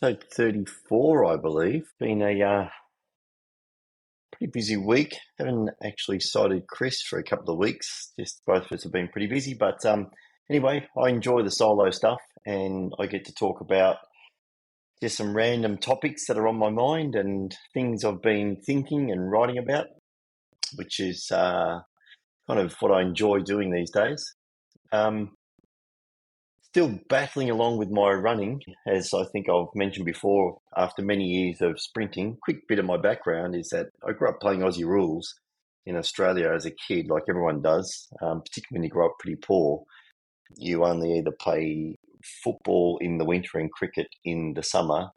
Episode 34, I believe. Been a pretty busy week. Haven't actually sighted Chris for a couple of weeks. Just both of us have been pretty busy. But anyway, I enjoy the solo stuff and I get to talk about just some random topics that are on my mind and things I've been thinking and writing about, which is kind of what I enjoy doing these days. Um, Still battling along with my running, as I think I've mentioned before, after many years of sprinting. Quick bit of my background is that I grew up playing Aussie rules in Australia as a kid, like everyone does, particularly when you grow up pretty poor. You only either play football in the winter and cricket in the summer,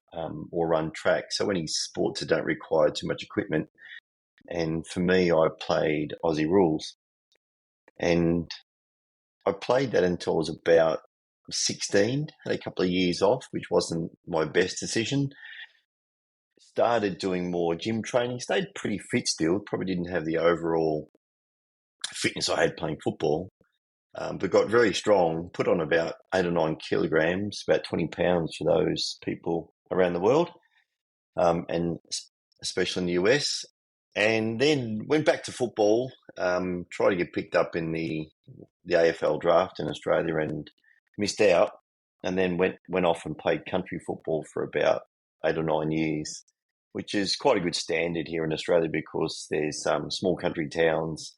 or run track. So any sports that don't require too much equipment. And for me, I played Aussie rules. And I played that until I was about 16, had a couple of years off, which wasn't my best decision. Started doing more gym training, stayed pretty fit still, probably didn't have the overall fitness I had playing football, but got very strong, put on about 8 or 9 kilograms, about 20 pounds for those people around the world, and especially in the US. And then went back to football, tried to get picked up in the AFL draft in Australia and missed out, and then went off and played country football for about 8 or 9 years, which is quite a good standard here in Australia because there's small country towns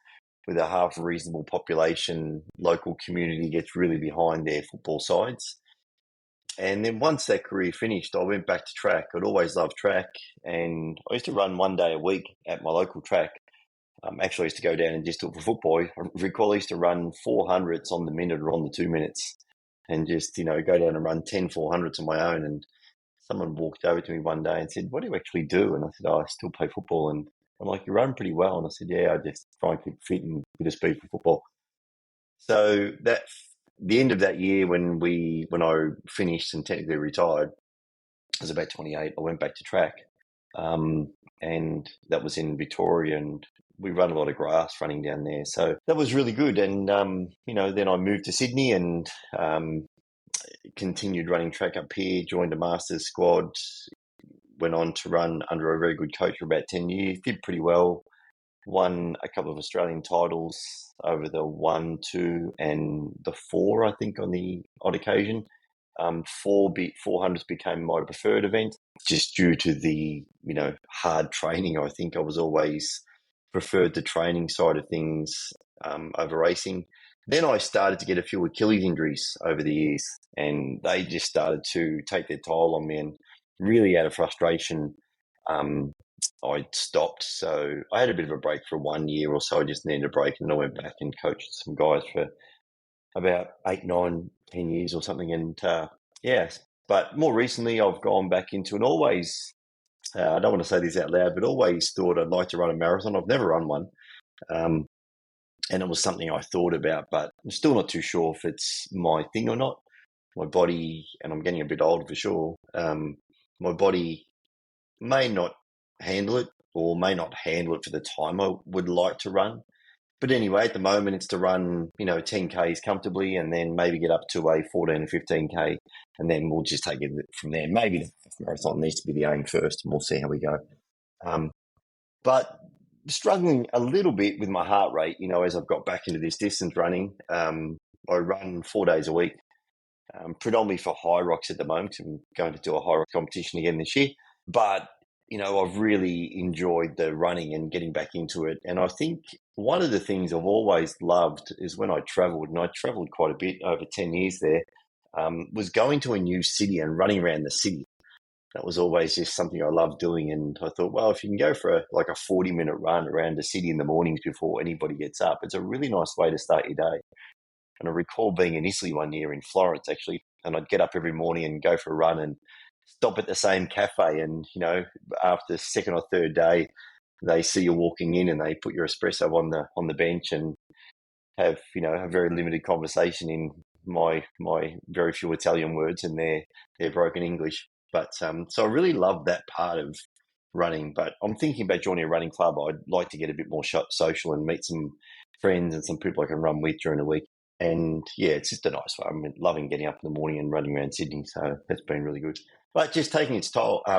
with a half reasonable population. Local community gets really behind their football sides. And then once that career finished, I went back to track. I'd always loved track, and I used to run one day a week at my local track. Actually, I used to go down and just do it for football. I recall I used to run 400s on the minute or on the 2 minutes and just, go down and run 10 400s on my own. And someone walked over to me one day and said, "What do you actually do?" And I said, "Oh, I still play football." And I'm like, "You run pretty well." And I said, "Yeah, I just try and keep fit and bit of speed for football." So that the end of that year when I finished and technically retired, I was about 28. I went back to track, and that was in Victoria, and we run a lot of grass running down there. So that was really good. And then I moved to Sydney and continued running track up here. Joined a masters squad. Went on to run under a very good coach for about 10 years. Did pretty well. Won a couple of Australian titles over the 1, 2, and the 4, I think, on the odd occasion. 400s became my preferred event, just due to the hard training. I think I was always preferred the training side of things over racing. Then I started to get a few Achilles injuries over the years, and they just started to take their toll on me. And really, out of frustration, I stopped. So I had a bit of a break for 1 year or so. I just needed a break, and I went back and coached some guys for about 8, 9, 10 years or something. And yes, but more recently, I've gone back into and always. I don't want to say this out loud, but always thought I'd like to run a marathon. I've never run one, and it was something I thought about, but I'm still not too sure if it's my thing or not. My body, and I'm getting a bit older for sure. My body may not handle it, or may not handle it for the time I would like to run. But anyway, at the moment, it's to run, 10Ks comfortably, and then maybe get up to a 14 or 15K, and then we'll just take it from there. Maybe the marathon needs to be the aim first, and we'll see how we go. But struggling a little bit with my heart rate, as I've got back into this distance running. I run 4 days a week, predominantly for high rocks at the moment. I'm going to do a high rock competition again this year. But I've really enjoyed the running and getting back into it. And I think one of the things I've always loved is when I travelled, and I travelled quite a bit over 10 years there, was going to a new city and running around the city. That was always just something I loved doing. And I thought, well, if you can go for a 40-minute run around the city in the mornings before anybody gets up, it's a really nice way to start your day. And I recall being in Italy one year in Florence, actually, and I'd get up every morning and go for a run and stop at the same cafe. And, after the second or third day, they see you walking in and they put your espresso on the bench and have, a very limited conversation in my very few Italian words and their broken English. But so I really love that part of running. But I'm thinking about joining a running club. I'd like to get a bit more social and meet some friends and some people I can run with during the week. And yeah, it's just a nice one. I'm loving getting up in the morning and running around Sydney, so that's been really good. But just taking its time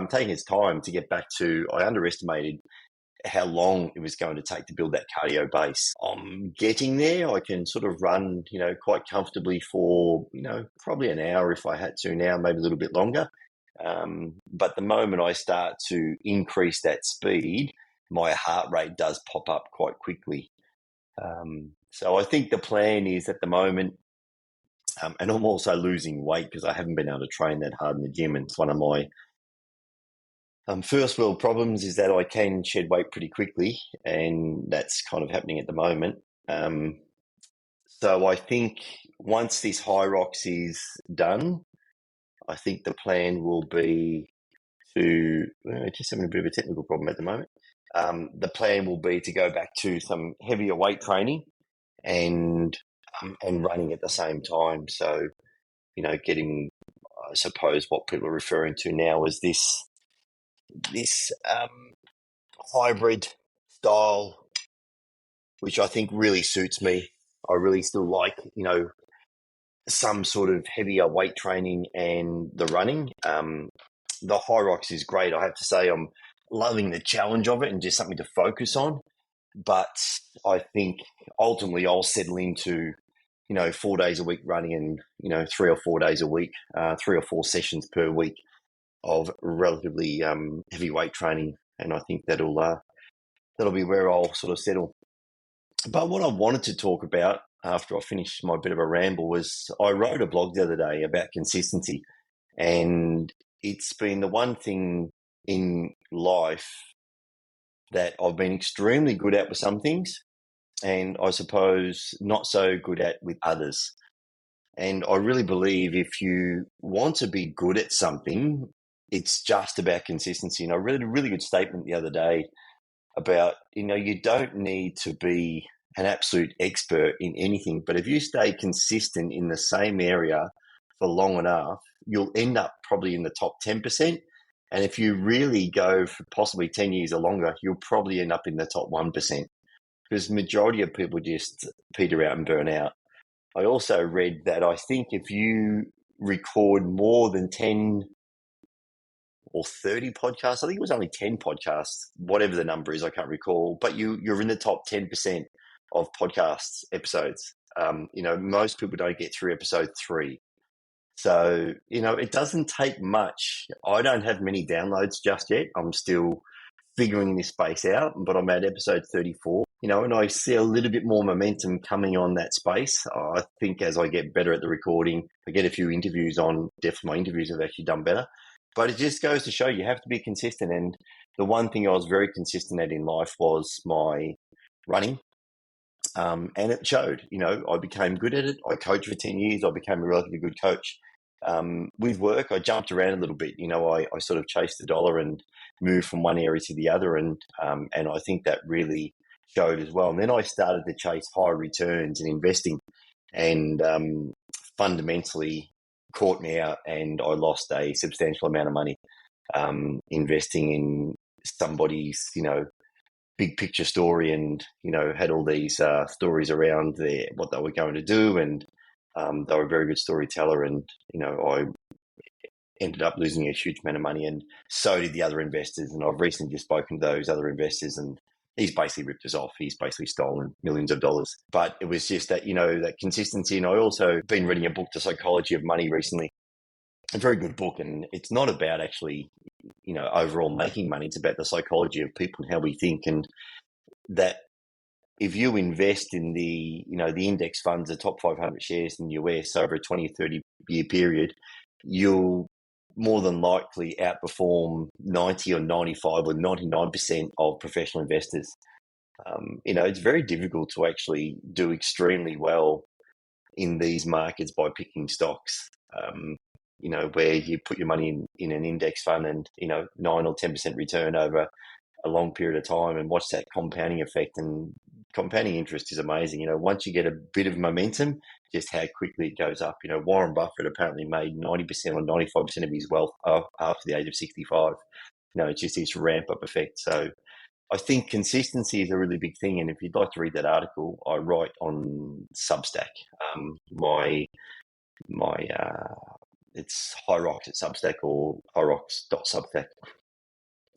to get back to, I underestimated how long it was going to take to build that cardio base. I'm getting there. I can sort of run, quite comfortably for, probably an hour if I had to now, maybe a little bit longer. But the moment I start to increase that speed, my heart rate does pop up quite quickly. So I think the plan is at the moment, and I'm also losing weight because I haven't been able to train that hard in the gym. And it's one of my first world problems is that I can shed weight pretty quickly, and that's kind of happening at the moment. So I think once this High Rocks is done, I think the plan will be to just having a bit of a technical problem at the moment. The plan will be to go back to some heavier weight training and running at the same time. So, getting, I suppose, what people are referring to now as this hybrid style, which I think really suits me. I really still like, some sort of heavier weight training and the running. The High Rocks is great. I have to say I'm loving the challenge of it and just something to focus on. But I think ultimately I'll settle into, 4 days a week running and, 3 or 4 days a week, 3 or 4 sessions per week of relatively heavy weight training. And I think that'll be where I'll sort of settle. But what I wanted to talk about after I finished my bit of a ramble was I wrote a blog the other day about consistency. And it's been the one thing in life that I've been extremely good at with some things, and I suppose not so good at with others. And I really believe if you want to be good at something, it's just about consistency. And I read a really good statement the other day about, you don't need to be an absolute expert in anything, but if you stay consistent in the same area for long enough, you'll end up probably in the top 10%. And if you really go for possibly 10 years or longer, you'll probably end up in the top 1%, because the majority of people just peter out and burn out. I also read that I think if you record more than 10 or 30 podcasts, I think it was only 10 podcasts, whatever the number is, I can't recall, but you're in the top 10% of podcasts episodes. Most people don't get through episode 3. So, it doesn't take much. I don't have many downloads just yet. I'm still figuring this space out, but I'm at episode 34, and I see a little bit more momentum coming on that space. I think as I get better at the recording, I get a few interviews on, definitely my interviews have actually done better. But it just goes to show you have to be consistent. And the one thing I was very consistent at in life was my running. And it showed, I became good at it. I coached for 10 years. I became a relatively good coach. With work, I jumped around a little bit. I sort of chased the dollar and moved from one area to the other. And I think that really showed as well. And then I started to chase higher returns and investing, and fundamentally caught me out, and I lost a substantial amount of money investing in somebody's, big picture story, and, had all these stories around what they were going to do. And they were a very good storyteller, and, I ended up losing a huge amount of money, and so did the other investors. And I've recently just spoken to those other investors, and he's basically ripped us off. He's basically stolen millions of dollars. But it was just that, that consistency. And I also been reading a book, The Psychology of Money, recently. A very good book. And it's not about actually, overall making money. It's about the psychology of people and how we think. And that if you invest in the index funds, the top 500 shares in the US over a 20 or 30 year period, you'll more than likely outperform 90 or 95 or 99% of professional investors. It's very difficult to actually do extremely well in these markets by picking stocks, where you put your money in an index fund and, 9 or 10% return over a long period of time, and watch that compounding effect. And compounding interest is amazing. Once you get a bit of momentum, just how quickly it goes up. Warren Buffett apparently made 90% or 95% of his wealth after the age of 65. It's just this ramp up effect. So I think consistency is a really big thing. And if you'd like to read that article, I write on Substack. My it's Hyrox at Substack or Hyrox.substack.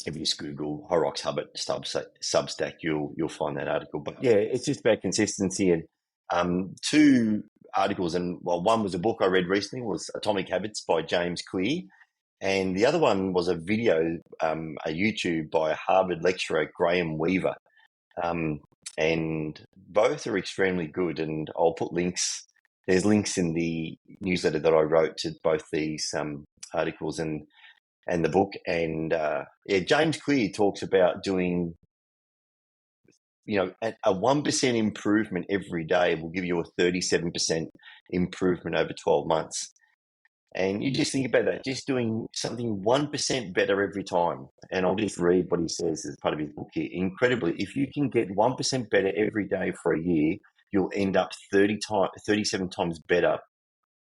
If you just Google Hyrox Hub at Substack, you'll find that article. But yeah, it's just about consistency. And two articles, and well, one was a book I read recently, was Atomic Habits by James Clear, and the other one was a video, a YouTube by a Harvard lecturer, Graham Weaver. And both are extremely good, and I'll put links. There's links in the newsletter that I wrote to both these articles and the book. And yeah, James Clear talks about doing, a 1% improvement every day will give you a 37% improvement over 12 months. And you just think about that, just doing something 1% better every time. And I'll just read what he says as part of his book here. Incredibly, if you can get 1% better every day for a year, you'll end up 37 times better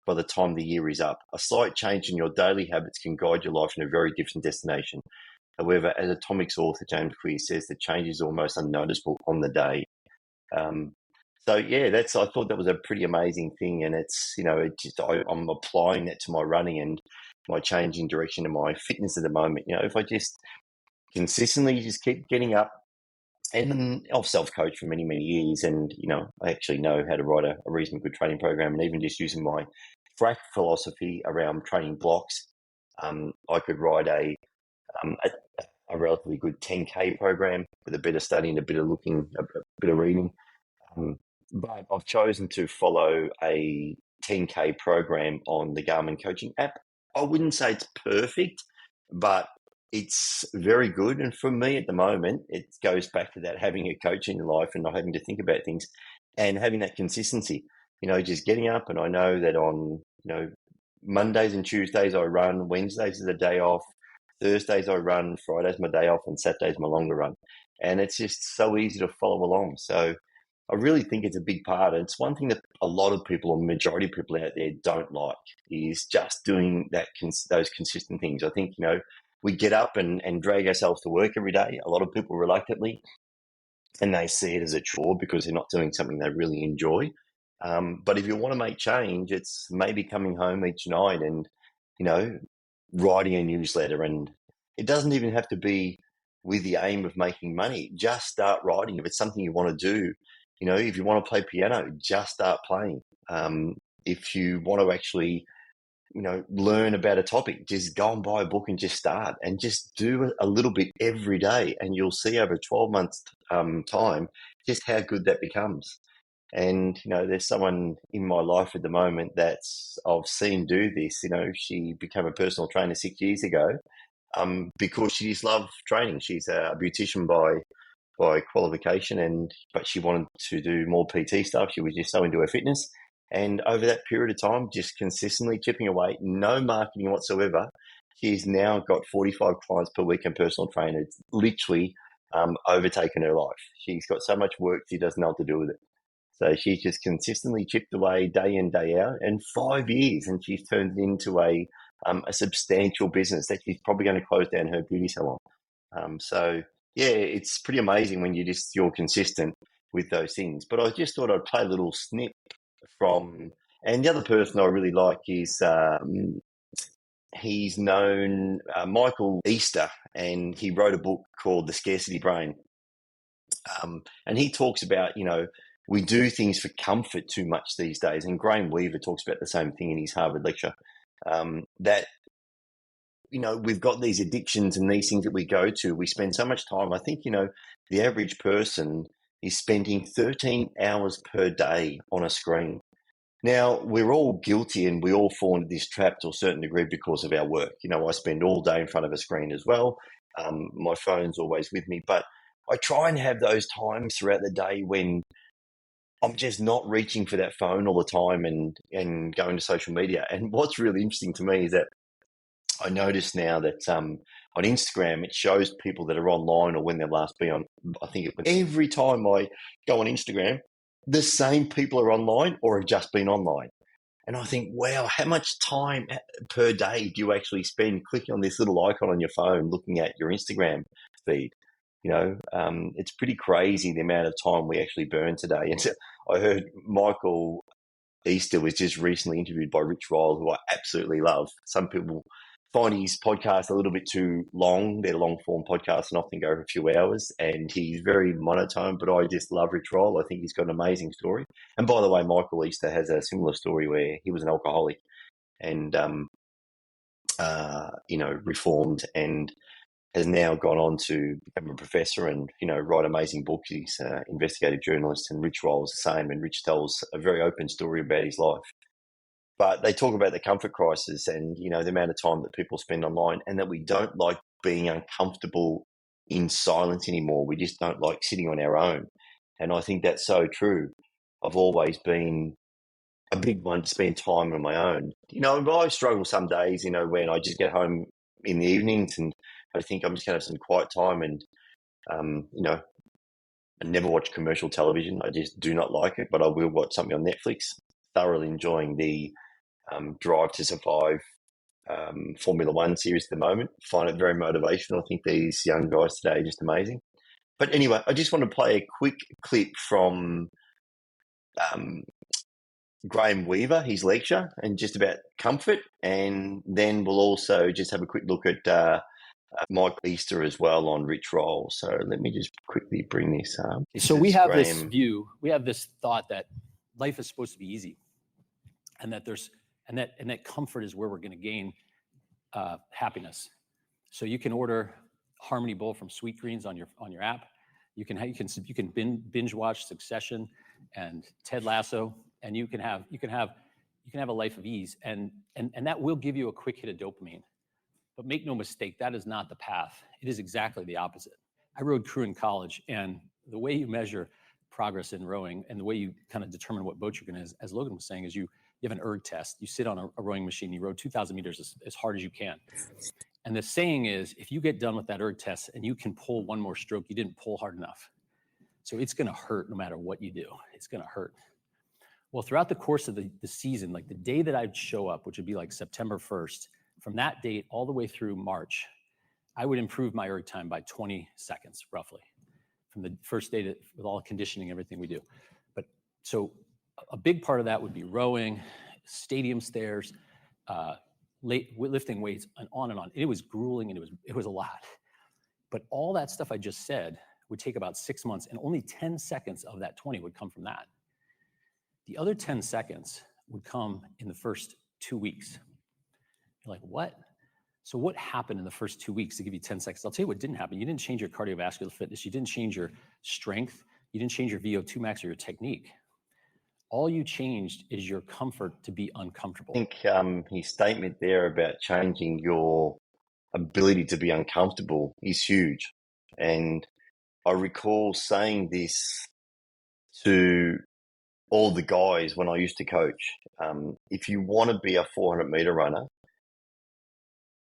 by the time the year is up. A slight change in your daily habits can guide your life in a very different destination. However, as Atomics author James Clear says, the change is almost unnoticeable on the day. So yeah, I thought that was a pretty amazing thing, and it's I'm applying that to my running and my changing direction in my fitness at the moment. If I just consistently just keep getting up, and I've self-coached for many, many years, and I actually know how to write a reasonably good training program, and even just using my track philosophy around training blocks, I could write a relatively good 10K program with a bit of studying, a bit of looking, a bit of reading. But I've chosen to follow a 10K program on the Garmin coaching app. I wouldn't say it's perfect, but it's very good. And for me at the moment, it goes back to that having a coach in your life and not having to think about things and having that consistency, just getting up. And I know that on, Mondays and Tuesdays I run, Wednesdays is a day off, Thursdays I run, Friday's my day off, and Saturday's my longer run. And it's just so easy to follow along. So I really think it's a big part. And it's one thing that a lot of people, or majority of people out there, don't like, is just doing those consistent things. I think, we get up and drag ourselves to work every day, a lot of people reluctantly, and they see it as a chore because they're not doing something they really enjoy. But if you want to make change, it's maybe coming home each night and, writing a newsletter. And it doesn't even have to be with the aim of making money. Just start writing. If it's something you want to do, if you want to play piano, just start playing. If you want to actually, learn about a topic, just go and buy a book and just start and just do a little bit every day. And you'll see over 12 months time just how good that becomes. And, there's someone in my life at the moment I've seen do this. She became a personal trainer 6 years ago because she just loved training. She's a beautician by qualification, but she wanted to do more PT stuff. She was just so into her fitness. And over that period of time, just consistently chipping away, no marketing whatsoever, she's now got 45 clients per week and personal trainer. It's literally overtaken her life. She's got so much work, she doesn't know what to do with it. So she's just consistently chipped away day in, day out, and 5 years, and she's turned it into a substantial business that she's probably going to close down her beauty salon. So yeah, it's pretty amazing when you're consistent with those things. But I just thought I'd play a little snip from, and the other person I really like is he's known Michael Easter, and he wrote a book called The Scarcity Brain. And he talks about, we do things for comfort too much these days. And Graham Weaver talks about the same thing in his Harvard lecture, that, we've got these addictions and these things that we go to. We spend so much time. I think, the average person is spending 13 hours per day on a screen. Now, we're all guilty and we all fall into this trap to a certain degree because of our work. I spend all day in front of a screen as well. My phone's always with me, but I try and have those times throughout the day when I'm just not reaching for that phone all the time and going to social media. And what's really interesting to me is that I notice now that on Instagram, it shows people that are online or when they've last been on. I think every time I go on Instagram, the same people are online or have just been online. And I think, wow, how much time per day do you actually spend clicking on this little icon on your phone, looking at your Instagram feed? It's pretty crazy the amount of time we actually burn today. And so I heard Michael Easter was just recently interviewed by Rich Ryle, who I absolutely love. Some people find his podcast a little bit too long. They're long form podcasts and often go for a few hours, and he's very monotone, but I just love Rich Ryle. I think he's got an amazing story. And by the way, Michael Easter has a similar story where he was an alcoholic and, reformed and has now gone on to become a professor and, write amazing books. He's an investigative journalist, and Rich Roll is the same. And Rich tells a very open story about his life. But they talk about the comfort crisis and, the amount of time that people spend online, and that we don't like being uncomfortable in silence anymore. We just don't like sitting on our own. And I think that's so true. I've always been a big one to spend time on my own. I struggle some days, when I just get home in the evenings and I think I'm just going to have some quiet time and, I never watch commercial television. I just do not like it, but I will watch something on Netflix. Thoroughly enjoying the Drive to Survive Formula One series at the moment. Find it very motivational. I think these young guys today are just amazing. But anyway, I just want to play a quick clip from Graham Weaver, his lecture, and just about comfort. And then we'll also just have a quick look at Mike Easter as well on Rich Roll. So let me just quickly bring this up. So we have this view, we have this thought that life is supposed to be easy, and that that comfort is where we're going to gain happiness. So you can order Harmony Bowl from Sweet Greens on your app. You can binge watch Succession and Ted Lasso, and you can have a life of ease, and that will give you a quick hit of dopamine. But make no mistake, that is not the path. It is exactly the opposite. I rowed crew in college, and the way you measure progress in rowing and the way you kind of determine what boat you're going to, as Logan was saying, is you have an erg test. You sit on a rowing machine, you row 2,000 meters as hard as you can. And the saying is, if you get done with that erg test and you can pull one more stroke, you didn't pull hard enough. So it's going to hurt no matter what you do. It's going to hurt. Well, throughout the course of the season, like the day that I'd show up, which would be like September 1st, from that date all the way through March, I would improve my erg time by 20 seconds, roughly, from the first day with all the conditioning, everything we do. But so a big part of that would be rowing, stadium stairs, lifting weights, and on and on. It was grueling, and it was a lot. But all that stuff I just said would take about 6 months, and only 10 seconds of that 20 would come from that. The other 10 seconds would come in the first 2 weeks. You're like, what? So what happened in the first 2 weeks to give you 10 seconds? I'll tell you what didn't happen. You didn't change your cardiovascular fitness. You didn't change your strength. You didn't change your VO2 max or your technique. All you changed is your comfort to be uncomfortable. I think his statement there about changing your ability to be uncomfortable is huge. And I recall saying this to all the guys when I used to coach. If you want to be a 400-meter runner,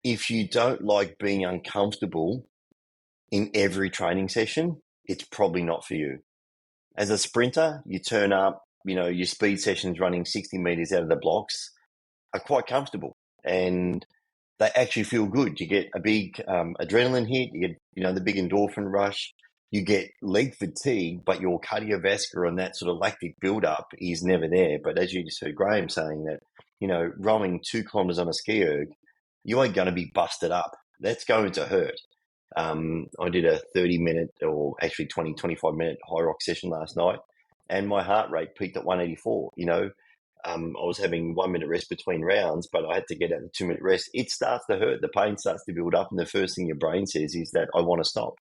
if you don't like being uncomfortable in every training session, it's probably not for you. As a sprinter, you turn up, your speed sessions running 60 meters out of the blocks are quite comfortable, and they actually feel good. You get a big adrenaline hit, you get, the big endorphin rush, you get leg fatigue, but your cardiovascular and that sort of lactic buildup is never there. But as you just heard Graham saying that, rowing 2 kilometers on a ski erg, you ain't going to be busted up. That's going to hurt. I did a 30-minute or actually 20, 25-minute high rock session last night, and my heart rate peaked at 184. I was having 1 minute rest between rounds, but I had to get out the 2-minute rest. It starts to hurt. The pain starts to build up, and the first thing your brain says is that I want to stop.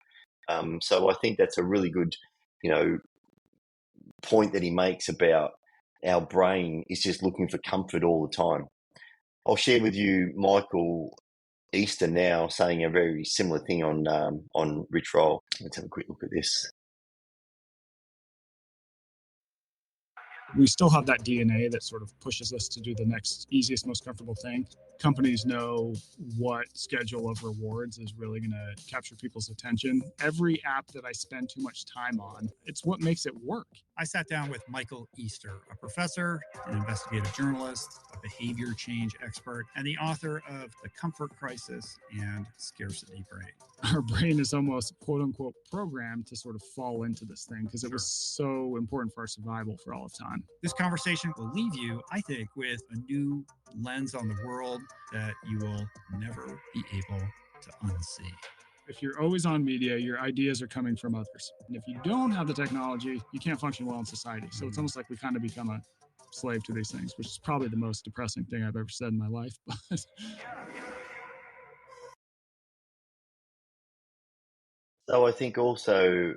So I think that's a really good, point that he makes about our brain is just looking for comfort all the time. I'll share with you Michael Easter now saying a very similar thing on Rich Roll. Let's have a quick look at this. We still have that DNA that sort of pushes us to do the next easiest, most comfortable thing. companies know what schedule of rewards is really going to capture people's attention. Every app that I spend too much time on, it's what makes it work. I sat down with Michael Easter, a professor, an investigative journalist, a behavior change expert, and the author of The Comfort Crisis and Scarcity Brain. Our brain is almost quote unquote programmed to sort of fall into this thing because it was so important for our survival for all of time. This conversation will leave you, I think, with a new lens on the world that you will never be able to unsee. If you're always on media, your ideas are coming from others. And if you don't have the technology, you can't function well in society. So it's almost like we kind of become a slave to these things, which is probably the most depressing thing I've ever said in my life. But So I think also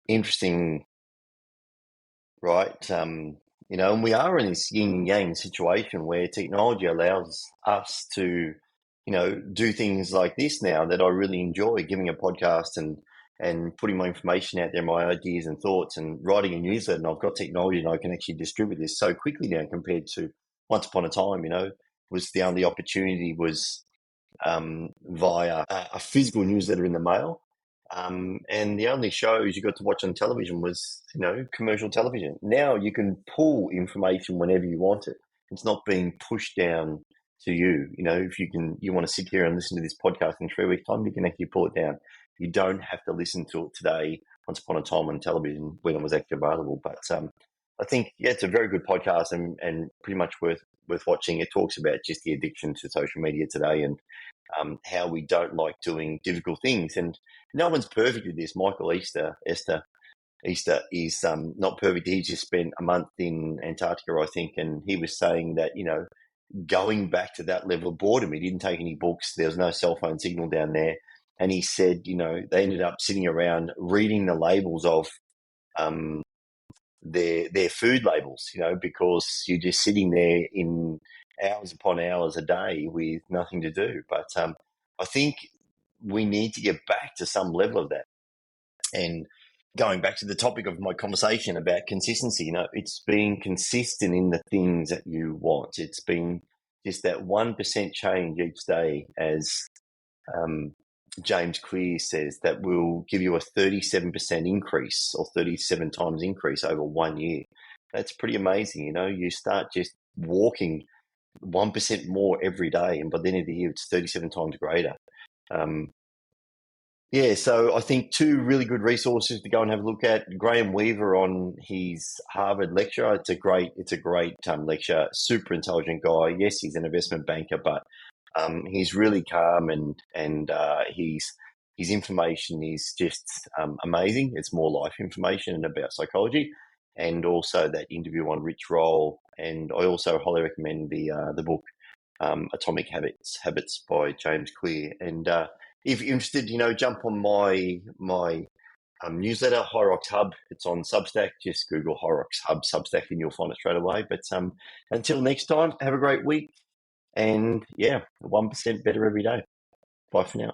interesting, right? And we are in this yin and yang situation where technology allows us to, do things like this now that I really enjoy, giving a podcast and putting my information out there, my ideas and thoughts, and writing a newsletter. And I've got technology and I can actually distribute this so quickly now compared to once upon a time, was the only opportunity was via a physical newsletter in the mail. And the only shows you got to watch on television was, commercial television. Now you can pull information whenever you want it. It's not being pushed down to you. If you want to sit here and listen to this podcast in 3 weeks' time, you can actually pull it down. You don't have to listen to it today, once upon a time on television when it was actually available. But I think, it's a very good podcast and pretty much worth watching. It talks about just the addiction to social media today and how we don't like doing difficult things. And no one's perfect at this. Michael Easter is not perfect. He just spent a month in Antarctica, I think, and he was saying that, going back to that level of boredom, he didn't take any books. There was no cell phone signal down there. And he said, they ended up sitting around reading the labels of their food labels, because you're just sitting there in hours upon hours a day with nothing to do. But I think we need to get back to some level of that. And going back to the topic of my conversation about consistency, it's being consistent in the things that you want. It's been just that 1% change each day, as James Clear says, that will give you a 37% increase or 37 times increase over 1 year. That's pretty amazing. You start just walking 1% more every day, and by the end of the year, it's 37 times greater. So I think two really good resources to go and have a look at. Graham Weaver on his Harvard lecture. It's a great lecture. Super intelligent guy. Yes, he's an investment banker, but he's really calm and his information is just amazing. It's more life information and about psychology, and also that interview on Rich Roll. And I also highly recommend the book Atomic Habits by James Clear. And if you're interested, jump on my newsletter, High Rocks Hub. It's on Substack. Just Google High Rocks Hub Substack and you'll find it straight away. But until next time, have a great week. And 1% better every day. Bye for now.